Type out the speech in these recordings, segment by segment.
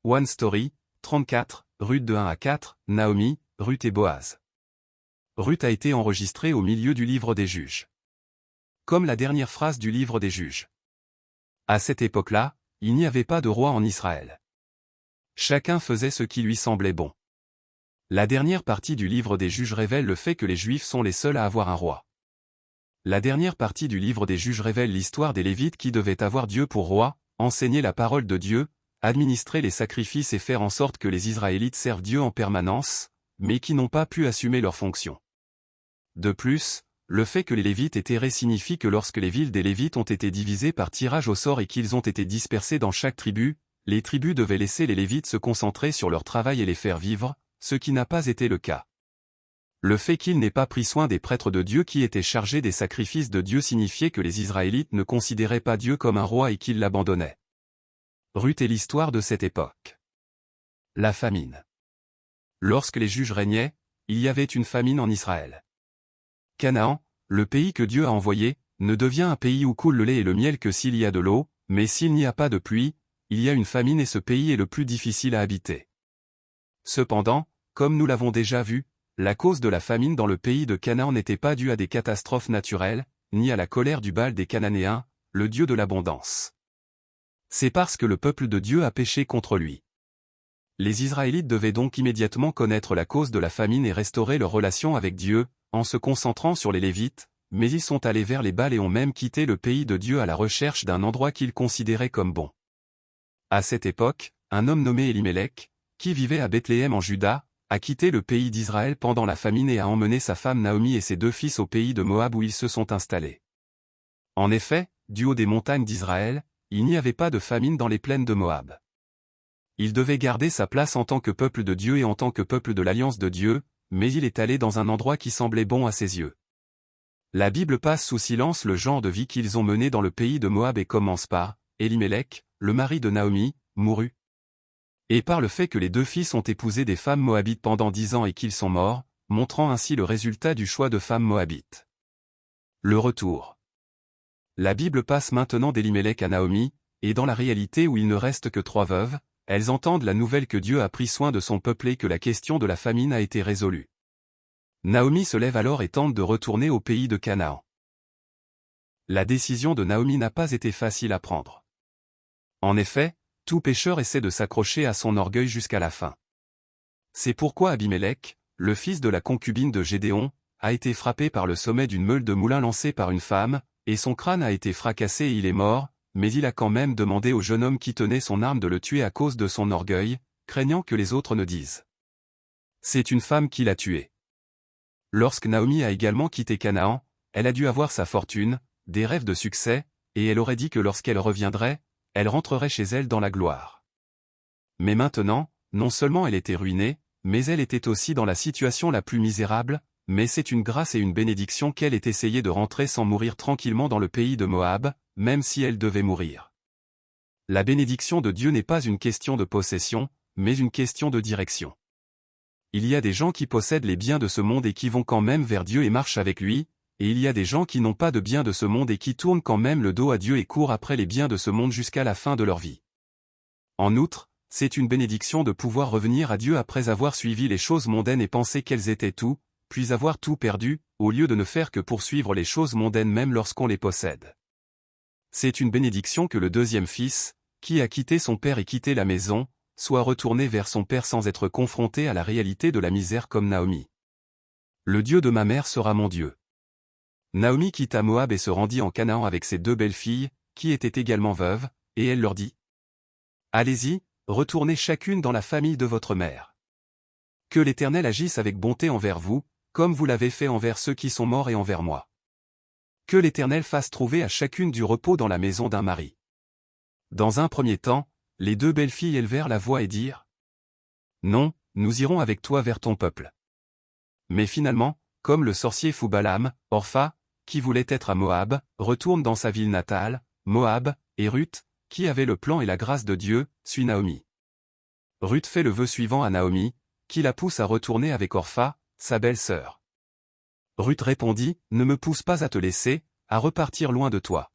One Story, 34, Ruth de 1 à 4, Naomi, Ruth et Boaz. Ruth a été enregistrée au milieu du livre des Juges. Comme la dernière phrase du livre des Juges. À cette époque-là, il n'y avait pas de roi en Israël. Chacun faisait ce qui lui semblait bon. La dernière partie du livre des Juges révèle le fait que les Juifs sont les seuls à avoir un roi. La dernière partie du livre des Juges révèle l'histoire des Lévites qui devaient avoir Dieu pour roi, enseigner la parole de Dieu, administrer les sacrifices et faire en sorte que les Israélites servent Dieu en permanence, mais qui n'ont pas pu assumer leurs fonctions. De plus, le fait que les Lévites étaient errés signifie que lorsque les villes des Lévites ont été divisées par tirage au sort et qu'ils ont été dispersés dans chaque tribu, les tribus devaient laisser les Lévites se concentrer sur leur travail et les faire vivre, ce qui n'a pas été le cas. Le fait qu'ils n'aient pas pris soin des prêtres de Dieu qui étaient chargés des sacrifices de Dieu signifiait que les Israélites ne considéraient pas Dieu comme un roi et qu'ils l'abandonnaient. Ruth est l'histoire de cette époque. La famine. Lorsque les juges régnaient, il y avait une famine en Israël. Canaan, le pays que Dieu a envoyé, ne devient un pays où coule le lait et le miel que s'il y a de l'eau, mais s'il n'y a pas de pluie, il y a une famine et ce pays est le plus difficile à habiter. Cependant, comme nous l'avons déjà vu, la cause de la famine dans le pays de Canaan n'était pas due à des catastrophes naturelles, ni à la colère du Baal des Cananéens, le Dieu de l'abondance. C'est parce que le peuple de Dieu a péché contre lui. Les Israélites devaient donc immédiatement connaître la cause de la famine et restaurer leur relation avec Dieu, en se concentrant sur les Lévites, mais ils sont allés vers les Baals et ont même quitté le pays de Dieu à la recherche d'un endroit qu'ils considéraient comme bon. À cette époque, un homme nommé Elimelech, qui vivait à Bethléem en Juda, a quitté le pays d'Israël pendant la famine et a emmené sa femme Naomi et ses 2 fils au pays de Moab où ils se sont installés. En effet, du haut des montagnes d'Israël, il n'y avait pas de famine dans les plaines de Moab. Il devait garder sa place en tant que peuple de Dieu et en tant que peuple de l'alliance de Dieu, mais il est allé dans un endroit qui semblait bon à ses yeux. La Bible passe sous silence le genre de vie qu'ils ont mené dans le pays de Moab et commence par « Elimelech, le mari de Naomi, mourut » et par le fait que les 2 fils ont épousé des femmes moabites pendant 10 ans et qu'ils sont morts, montrant ainsi le résultat du choix de femmes moabites. Le retour. La Bible passe maintenant d'Elimelech à Naomi, et dans la réalité où il ne reste que 3 veuves, elles entendent la nouvelle que Dieu a pris soin de son peuple et que la question de la famine a été résolue. Naomi se lève alors et tente de retourner au pays de Canaan. La décision de Naomi n'a pas été facile à prendre. En effet, tout pécheur essaie de s'accrocher à son orgueil jusqu'à la fin. C'est pourquoi Abimélec, le fils de la concubine de Gédéon, a été frappé par le sommet d'une meule de moulin lancée par une femme, et son crâne a été fracassé et il est mort, mais il a quand même demandé au jeune homme qui tenait son arme de le tuer à cause de son orgueil, craignant que les autres ne disent. C'est une femme qui l'a tué. Lorsque Naomi a également quitté Canaan, elle a dû avoir sa fortune, des rêves de succès, et elle aurait dit que lorsqu'elle reviendrait, elle rentrerait chez elle dans la gloire. Mais maintenant, non seulement elle était ruinée, mais elle était aussi dans la situation la plus misérable, mais c'est une grâce et une bénédiction qu'elle ait essayé de rentrer sans mourir tranquillement dans le pays de Moab, même si elle devait mourir. La bénédiction de Dieu n'est pas une question de possession, mais une question de direction. Il y a des gens qui possèdent les biens de ce monde et qui vont quand même vers Dieu et marchent avec lui, et il y a des gens qui n'ont pas de biens de ce monde et qui tournent quand même le dos à Dieu et courent après les biens de ce monde jusqu'à la fin de leur vie. En outre, c'est une bénédiction de pouvoir revenir à Dieu après avoir suivi les choses mondaines et penser qu'elles étaient tout, puis avoir tout perdu, au lieu de ne faire que poursuivre les choses mondaines même lorsqu'on les possède. C'est une bénédiction que le 2e fils, qui a quitté son père et quitté la maison, soit retourné vers son père sans être confronté à la réalité de la misère comme Naomi. Le Dieu de ma mère sera mon Dieu. Naomi quitta Moab et se rendit en Canaan avec ses 2 belles-filles, qui étaient également veuves, et elle leur dit : Allez-y, retournez chacune dans la famille de votre mère. Que l'Éternel agisse avec bonté envers vous, comme vous l'avez fait envers ceux qui sont morts et envers moi. Que l'Éternel fasse trouver à chacune du repos dans la maison d'un mari. Dans un premier temps, les 2 belles-filles élevèrent la voix et dirent : Non, nous irons avec toi vers ton peuple. Mais finalement, comme le sorcier fou Balaam, Orpha, qui voulait être à Moab, retourne dans sa ville natale, Moab, et Ruth, qui avait le plan et la grâce de Dieu, suit Naomi. Ruth fait le vœu suivant à Naomi, qui la pousse à retourner avec Orpha, sa belle-sœur. Ruth répondit : Ne me pousse pas à te laisser, à repartir loin de toi.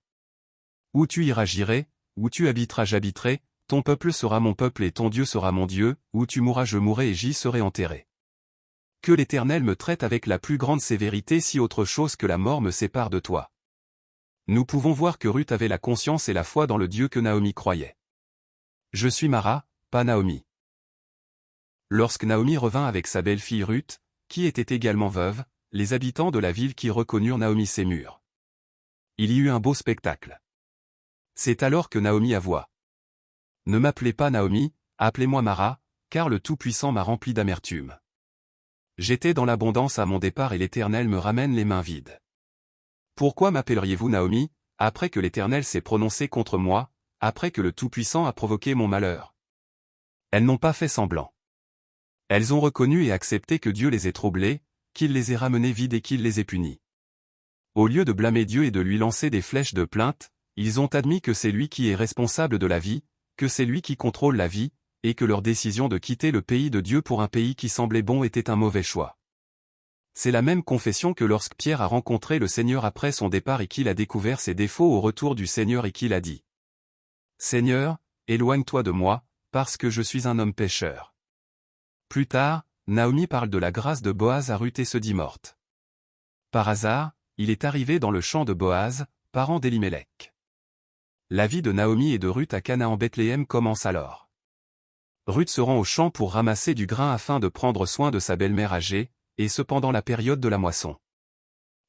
Où tu iras j'irai, où tu habiteras j'habiterai, ton peuple sera mon peuple et ton Dieu sera mon Dieu, où tu mourras je mourrai et j'y serai enterré. Que l'Éternel me traite avec la plus grande sévérité si autre chose que la mort me sépare de toi. Nous pouvons voir que Ruth avait la conscience et la foi dans le Dieu que Naomi croyait. Je suis Mara, pas Naomi. Lorsque Naomi revint avec sa belle-fille Ruth, qui était également veuve, les habitants de la ville qui reconnurent Naomi ses murs. Il y eut un beau spectacle. C'est alors que Naomi avoua. Ne m'appelez pas Naomi, appelez-moi Mara, car le Tout-Puissant m'a rempli d'amertume. J'étais dans l'abondance à mon départ et l'Éternel me ramène les mains vides. Pourquoi m'appelleriez-vous Naomi, après que l'Éternel s'est prononcé contre moi, après que le Tout-Puissant a provoqué mon malheur? Elles n'ont pas fait semblant. Elles ont reconnu et accepté que Dieu les ait troublées, qu'il les ait ramenées vides et qu'il les ait punies. Au lieu de blâmer Dieu et de lui lancer des flèches de plainte, ils ont admis que c'est lui qui est responsable de la vie, que c'est lui qui contrôle la vie, et que leur décision de quitter le pays de Dieu pour un pays qui semblait bon était un mauvais choix. C'est la même confession que lorsque Pierre a rencontré le Seigneur après son départ et qu'il a découvert ses défauts au retour du Seigneur et qu'il a dit : « Seigneur, éloigne-toi de moi, parce que je suis un homme pécheur. » Plus tard, Naomi parle de la grâce de Boaz à Ruth et se dit morte. Par hasard, il est arrivé dans le champ de Boaz, parent d'Élimélec. La vie de Naomi et de Ruth à Canaan Bethléem commence alors. Ruth se rend au champ pour ramasser du grain afin de prendre soin de sa belle-mère âgée, et cependant la période de la moisson.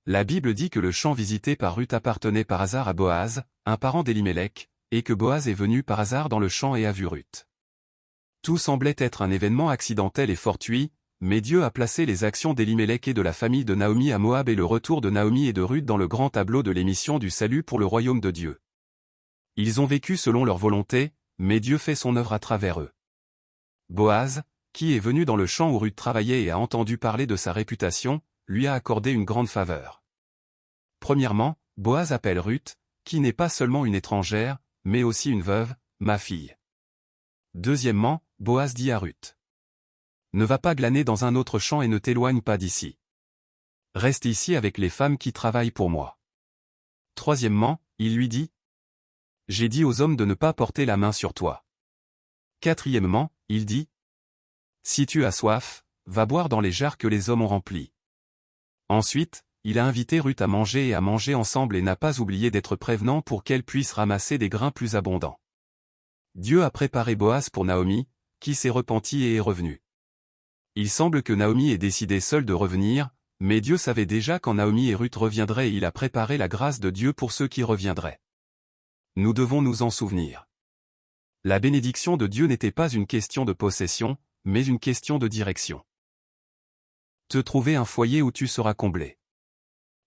La Bible dit que le champ visité par Ruth appartenait par hasard à Boaz, un parent d'Élimélec, et que Boaz est venu par hasard dans le champ et a vu Ruth. Tout semblait être un événement accidentel et fortuit, mais Dieu a placé les actions d'Élimélec et de la famille de Naomi à Moab et le retour de Naomi et de Ruth dans le grand tableau de l'émission du salut pour le royaume de Dieu. Ils ont vécu selon leur volonté, mais Dieu fait son œuvre à travers eux. Boaz, qui est venu dans le champ où Ruth travaillait et a entendu parler de sa réputation, lui a accordé une grande faveur. Premièrement, Boaz appelle Ruth, qui n'est pas seulement une étrangère, mais aussi une veuve, ma fille. Deuxièmement, Boaz dit à Ruth : ne va pas glaner dans un autre champ et ne t'éloigne pas d'ici. Reste ici avec les femmes qui travaillent pour moi. Troisièmement, il lui dit : j'ai dit aux hommes de ne pas porter la main sur toi. Quatrièmement, il dit : si tu as soif, va boire dans les jarres que les hommes ont remplis. Ensuite, il a invité Ruth à manger et à manger ensemble et n'a pas oublié d'être prévenant pour qu'elle puisse ramasser des grains plus abondants. Dieu a préparé Boaz pour Naomi, qui s'est repentie et est revenue. Il semble que Naomi ait décidé seule de revenir, mais Dieu savait déjà quand Naomi et Ruth reviendraient et il a préparé la grâce de Dieu pour ceux qui reviendraient. Nous devons nous en souvenir. La bénédiction de Dieu n'était pas une question de possession, mais une question de direction. Te trouver un foyer où tu seras comblé.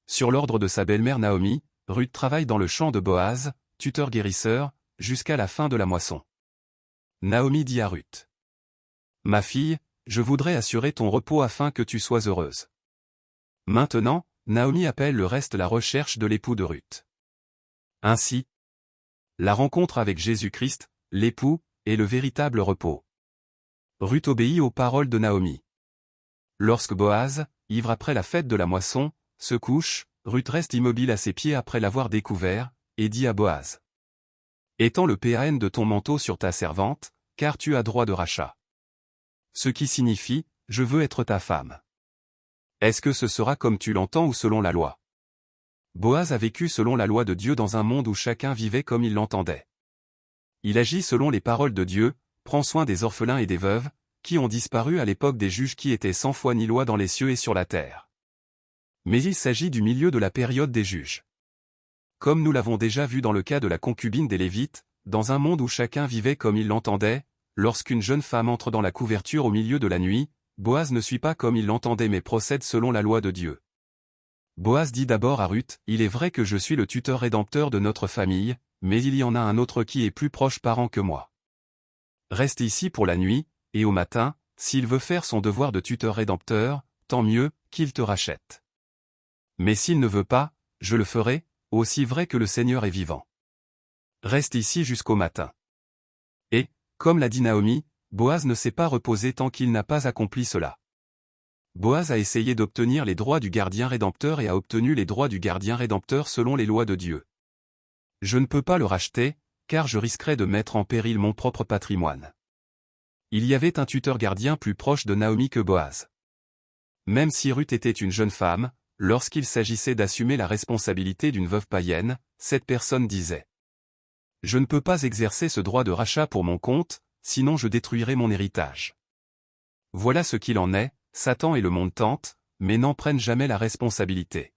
Sur l'ordre de sa belle-mère Naomi, Ruth travaille dans le champ de Boaz, tuteur guérisseur, jusqu'à la fin de la moisson. Naomi dit à Ruth : ma fille, je voudrais assurer ton repos afin que tu sois heureuse. Maintenant, Naomi appelle le reste la recherche de l'époux de Ruth. Ainsi, la rencontre avec Jésus-Christ, l'époux, est le véritable repos. Ruth obéit aux paroles de Naomi. Lorsque Boaz, ivre après la fête de la moisson, se couche, Ruth reste immobile à ses pieds après l'avoir découvert, et dit à Boaz : étends le PAN de ton manteau sur ta servante, car tu as droit de rachat. Ce qui signifie, je veux être ta femme. Est-ce que ce sera comme tu l'entends ou selon la loi? Boaz a vécu selon la loi de Dieu dans un monde où chacun vivait comme il l'entendait. Il agit selon les paroles de Dieu, prend soin des orphelins et des veuves, qui ont disparu à l'époque des juges qui étaient sans foi ni loi dans les cieux et sur la terre. Mais il s'agit du milieu de la période des juges. Comme nous l'avons déjà vu dans le cas de la concubine des Lévites, dans un monde où chacun vivait comme il l'entendait, lorsqu'une jeune femme entre dans la couverture au milieu de la nuit, Boaz ne suit pas comme il l'entendait mais procède selon la loi de Dieu. Boaz dit d'abord à Ruth : il est vrai que je suis le tuteur rédempteur de notre famille, mais il y en a un autre qui est plus proche parent que moi. Reste ici pour la nuit, et au matin, s'il veut faire son devoir de tuteur rédempteur, tant mieux, qu'il te rachète. Mais s'il ne veut pas, je le ferai, aussi vrai que le Seigneur est vivant. Reste ici jusqu'au matin. Et, comme l'a dit Naomi, Boaz ne s'est pas reposé tant qu'il n'a pas accompli cela. Boaz a essayé d'obtenir les droits du gardien rédempteur et a obtenu les droits du gardien rédempteur selon les lois de Dieu. Je ne peux pas le racheter, car je risquerais de mettre en péril mon propre patrimoine. Il y avait un tuteur gardien plus proche de Naomi que Boaz. Même si Ruth était une jeune femme, lorsqu'il s'agissait d'assumer la responsabilité d'une veuve païenne, cette personne disait « Je ne peux pas exercer ce droit de rachat pour mon compte, sinon je détruirai mon héritage. » Voilà ce qu'il en est, Satan et le monde tentent, mais n'en prennent jamais la responsabilité.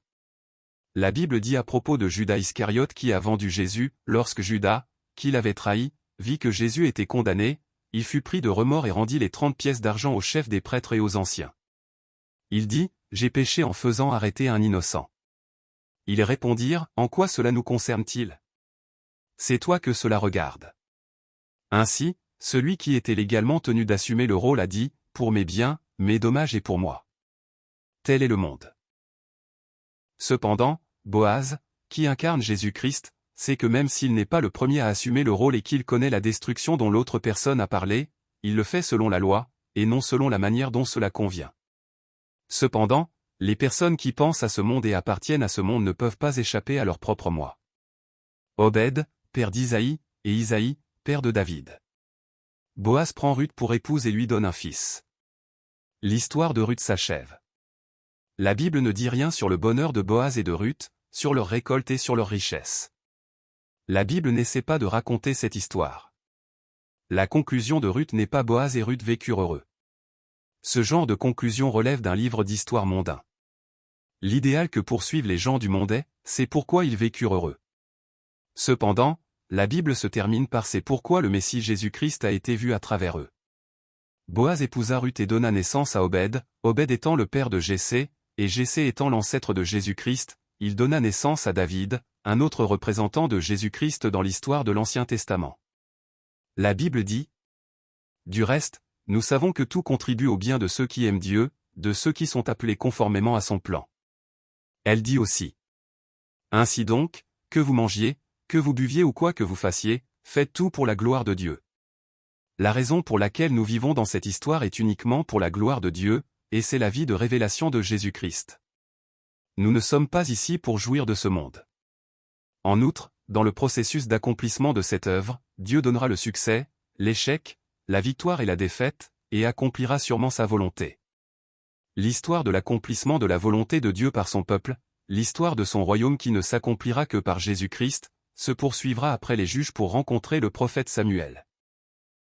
La Bible dit à propos de Judas Iscariote qui a vendu Jésus, lorsque Judas, qui l'avait trahi, vit que Jésus était condamné, il fut pris de remords et rendit les 30 pièces d'argent aux chefs des prêtres et aux anciens. Il dit, « J'ai péché en faisant arrêter un innocent. » Ils répondirent, « En quoi cela nous concerne-t-il? C'est toi que cela regarde. » Ainsi, celui qui était légalement tenu d'assumer le rôle a dit, « Pour mes biens, mes dommages et pour moi. » Tel est le monde. Cependant, Boaz, qui incarne Jésus-Christ, sait que même s'il n'est pas le premier à assumer le rôle et qu'il connaît la destruction dont l'autre personne a parlé, il le fait selon la loi, et non selon la manière dont cela convient. Cependant, les personnes qui pensent à ce monde et appartiennent à ce monde ne peuvent pas échapper à leur propre moi. Obed, père d'Isaïe, et Isaïe, père de David. Boaz prend Ruth pour épouse et lui donne un fils. L'histoire de Ruth s'achève. La Bible ne dit rien sur le bonheur de Boaz et de Ruth, sur leur récolte et sur leur richesse. La Bible n'essaie pas de raconter cette histoire. La conclusion de Ruth n'est pas Boaz et Ruth vécurent heureux. Ce genre de conclusion relève d'un livre d'histoire mondain. L'idéal que poursuivent les gens du monde est, c'est pourquoi ils vécurent heureux. Cependant, la Bible se termine par c'est pourquoi le Messie Jésus-Christ a été vu à travers eux. Boaz épousa Ruth et donna naissance à Obed, Obed étant le père de Jessé, et Jessé étant l'ancêtre de Jésus-Christ, il donna naissance à David, un autre représentant de Jésus-Christ dans l'histoire de l'Ancien Testament. La Bible dit « Du reste, nous savons que tout contribue au bien de ceux qui aiment Dieu, de ceux qui sont appelés conformément à son plan. » Elle dit aussi « Ainsi donc, que vous mangiez, que vous buviez ou quoi que vous fassiez, faites tout pour la gloire de Dieu. » La raison pour laquelle nous vivons dans cette histoire est uniquement pour la gloire de Dieu, et c'est la vie de révélation de Jésus-Christ. Nous ne sommes pas ici pour jouir de ce monde. En outre, dans le processus d'accomplissement de cette œuvre, Dieu donnera le succès, l'échec, la victoire et la défaite, et accomplira sûrement sa volonté. L'histoire de l'accomplissement de la volonté de Dieu par son peuple, l'histoire de son royaume qui ne s'accomplira que par Jésus-Christ, se poursuivra après les juges pour rencontrer le prophète Samuel.